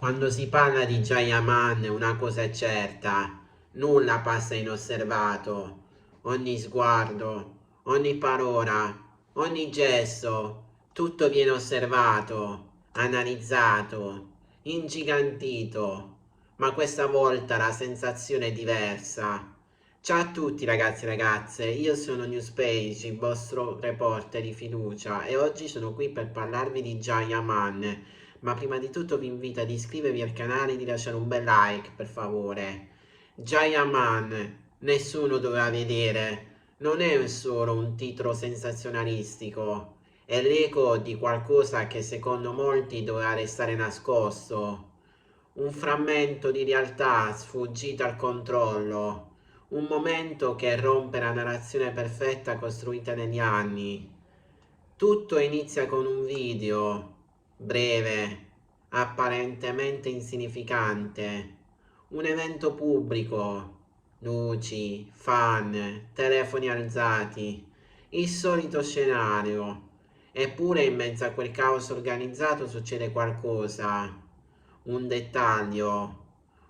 Quando si parla di Jayaman una cosa è certa, nulla passa inosservato. Ogni sguardo, ogni parola, ogni gesto, tutto viene osservato, analizzato, ingigantito. Ma questa volta la sensazione è diversa. Ciao a tutti ragazzi e ragazze, io sono Newspage, il vostro reporter di fiducia e oggi sono qui per parlarvi di Jayaman. Ma prima di tutto vi invito ad iscrivervi al canale e di lasciare un bel like per favore. Jayaman, nessuno doveva vedere, non è solo un titolo sensazionalistico, è l'eco di qualcosa che secondo molti doveva restare nascosto, un frammento di realtà sfuggita al controllo, un momento che rompe la narrazione perfetta costruita negli anni. Tutto inizia con un video breve, apparentemente insignificante, un evento pubblico, luci, fan, telefoni alzati, il solito scenario. Eppure in mezzo a quel caos organizzato succede qualcosa, un dettaglio,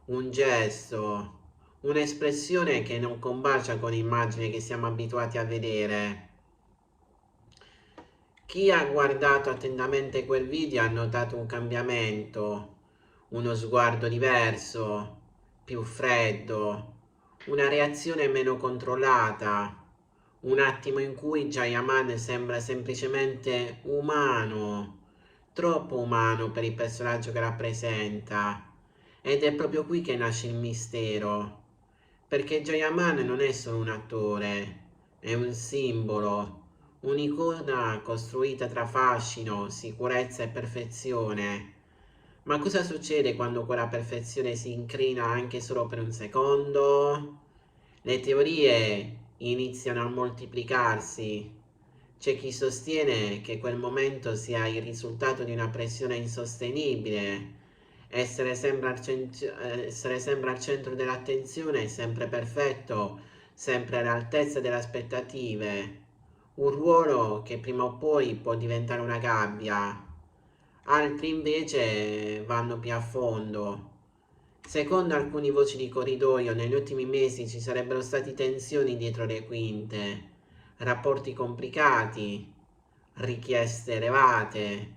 un gesto, un'espressione che non combacia con l'immagine che siamo abituati a vedere. Chi ha guardato attentamente quel video ha notato un cambiamento, uno sguardo diverso, più freddo, una reazione meno controllata, un attimo in cui Jayaman sembra semplicemente umano, troppo umano per il personaggio che rappresenta. Ed è proprio qui che nasce il mistero, perché Jayaman non è solo un attore, è un simbolo, un'icona costruita tra fascino, sicurezza e perfezione. Ma cosa succede quando quella perfezione si incrina anche solo per un secondo? Le teorie iniziano a moltiplicarsi. C'è chi sostiene che quel momento sia il risultato di una pressione insostenibile, essere sempre al centro dell'attenzione, sempre perfetto, sempre all'altezza delle aspettative. Un ruolo che prima o poi può diventare una gabbia. Altri invece vanno più a fondo. Secondo alcune voci di corridoio, negli ultimi mesi ci sarebbero stati tensioni dietro le quinte, rapporti complicati, richieste elevate,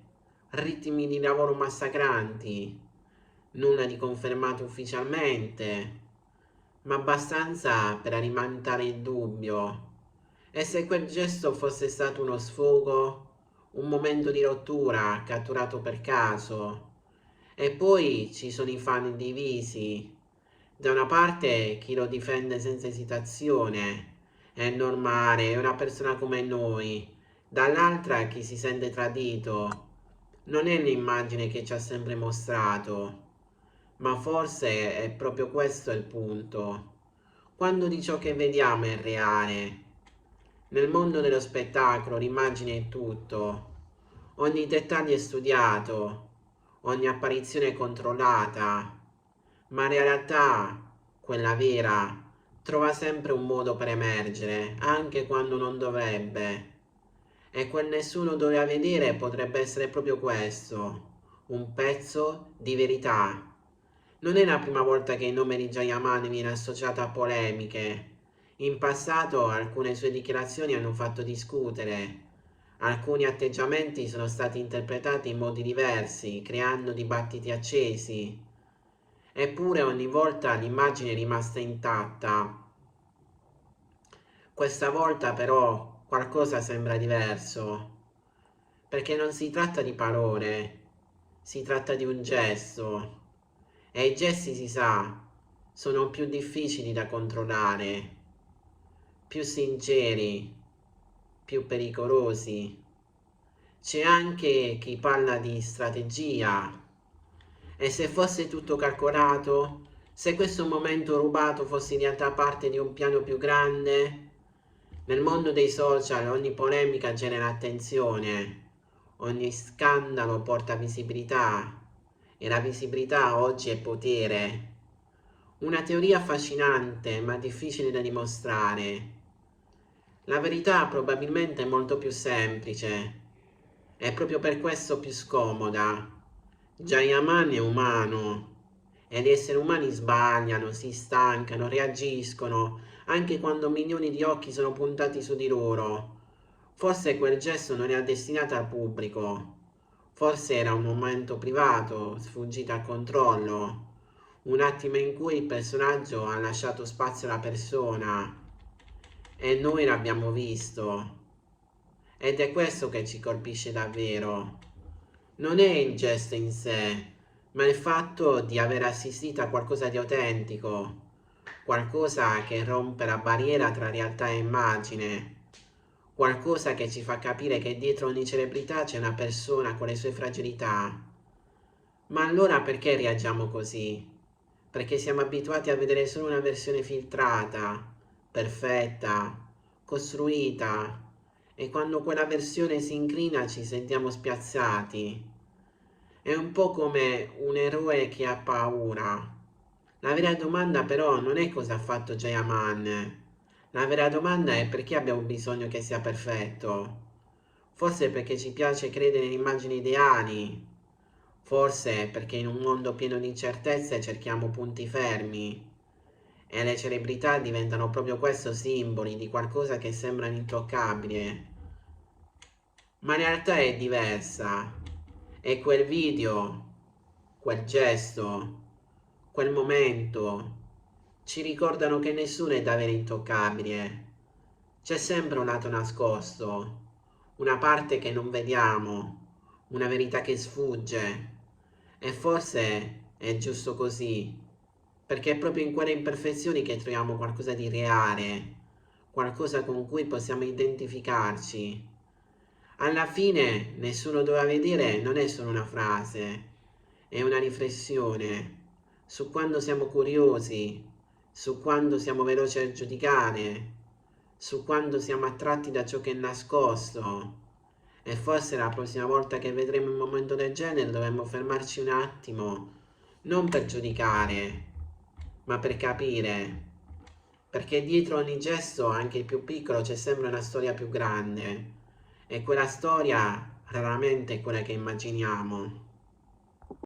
ritmi di lavoro massacranti, nulla di confermato ufficialmente, ma abbastanza per alimentare il dubbio. E se quel gesto fosse stato uno sfogo, un momento di rottura catturato per caso? E poi ci sono i fan divisi. Da una parte chi lo difende senza esitazione, è normale, è una persona come noi. Dall'altra chi si sente tradito. Non è l'immagine che ci ha sempre mostrato, ma forse è proprio questo il punto. Quando di ciò che vediamo è reale. Nel mondo dello spettacolo l'immagine è tutto. Ogni dettaglio è studiato, ogni apparizione è controllata, ma in realtà, quella vera, trova sempre un modo per emergere, anche quando non dovrebbe. E quel nessuno doveva vedere potrebbe essere proprio questo, un pezzo di verità. Non è la prima volta che il nome di Jayaman viene associato a polemiche. In passato alcune sue dichiarazioni hanno fatto discutere. Alcuni atteggiamenti sono stati interpretati in modi diversi, creando dibattiti accesi. Eppure ogni volta l'immagine è rimasta intatta. Questa volta però qualcosa sembra diverso, perché non si tratta di parole, si tratta di un gesto. E i gesti, si sa, sono più difficili da controllare, più sinceri, più pericolosi. C'è anche chi parla di strategia. E se fosse tutto calcolato? Se questo momento rubato fosse in realtà parte di un piano più grande? Nel mondo dei social ogni polemica genera attenzione, ogni scandalo porta visibilità e la visibilità oggi è potere. Una teoria affascinante ma difficile da dimostrare. La verità probabilmente è molto più semplice, è proprio per questo più scomoda. Jayaman è umano e gli esseri umani sbagliano, si stancano, reagiscono anche quando milioni di occhi sono puntati su di loro. Forse quel gesto non era destinato al pubblico, forse era un momento privato, sfuggito al controllo, un attimo in cui il personaggio ha lasciato spazio alla persona e noi l'abbiamo visto. Ed è questo che ci colpisce davvero. Non è il gesto in sé, ma il fatto di aver assistito a qualcosa di autentico, qualcosa che rompe la barriera tra realtà e immagine, qualcosa che ci fa capire che dietro ogni celebrità c'è una persona con le sue fragilità. Ma allora perché reagiamo così? Perché siamo abituati a vedere solo una versione filtrata, perfetta, costruita, e quando quella versione si inclina ci sentiamo spiazzati. È un po' come un eroe che ha paura. La vera domanda però non è cosa ha fatto Jayaman. La vera domanda è perché abbiamo bisogno che sia perfetto. Forse perché ci piace credere in immagini ideali. Forse perché in un mondo pieno di incertezze cerchiamo punti fermi. E le celebrità diventano proprio questo, simboli di qualcosa che sembra intoccabile. Ma in realtà è diversa. E quel video, quel gesto, quel momento ci ricordano che nessuno è davvero intoccabile. C'è sempre un lato nascosto, una parte che non vediamo, una verità che sfugge. E forse è giusto così, perché è proprio in quelle imperfezioni che troviamo qualcosa di reale, qualcosa con cui possiamo identificarci. Alla fine, nessuno doveva vedere non è solo una frase, è una riflessione su quando siamo curiosi, su quando siamo veloci a giudicare, su quando siamo attratti da ciò che è nascosto. E forse la prossima volta che vedremo un momento del genere dovremmo fermarci un attimo, non per giudicare, ma per capire. Perché dietro ogni gesto, anche il più piccolo, c'è sempre una storia più grande. E quella storia raramente è quella che immaginiamo.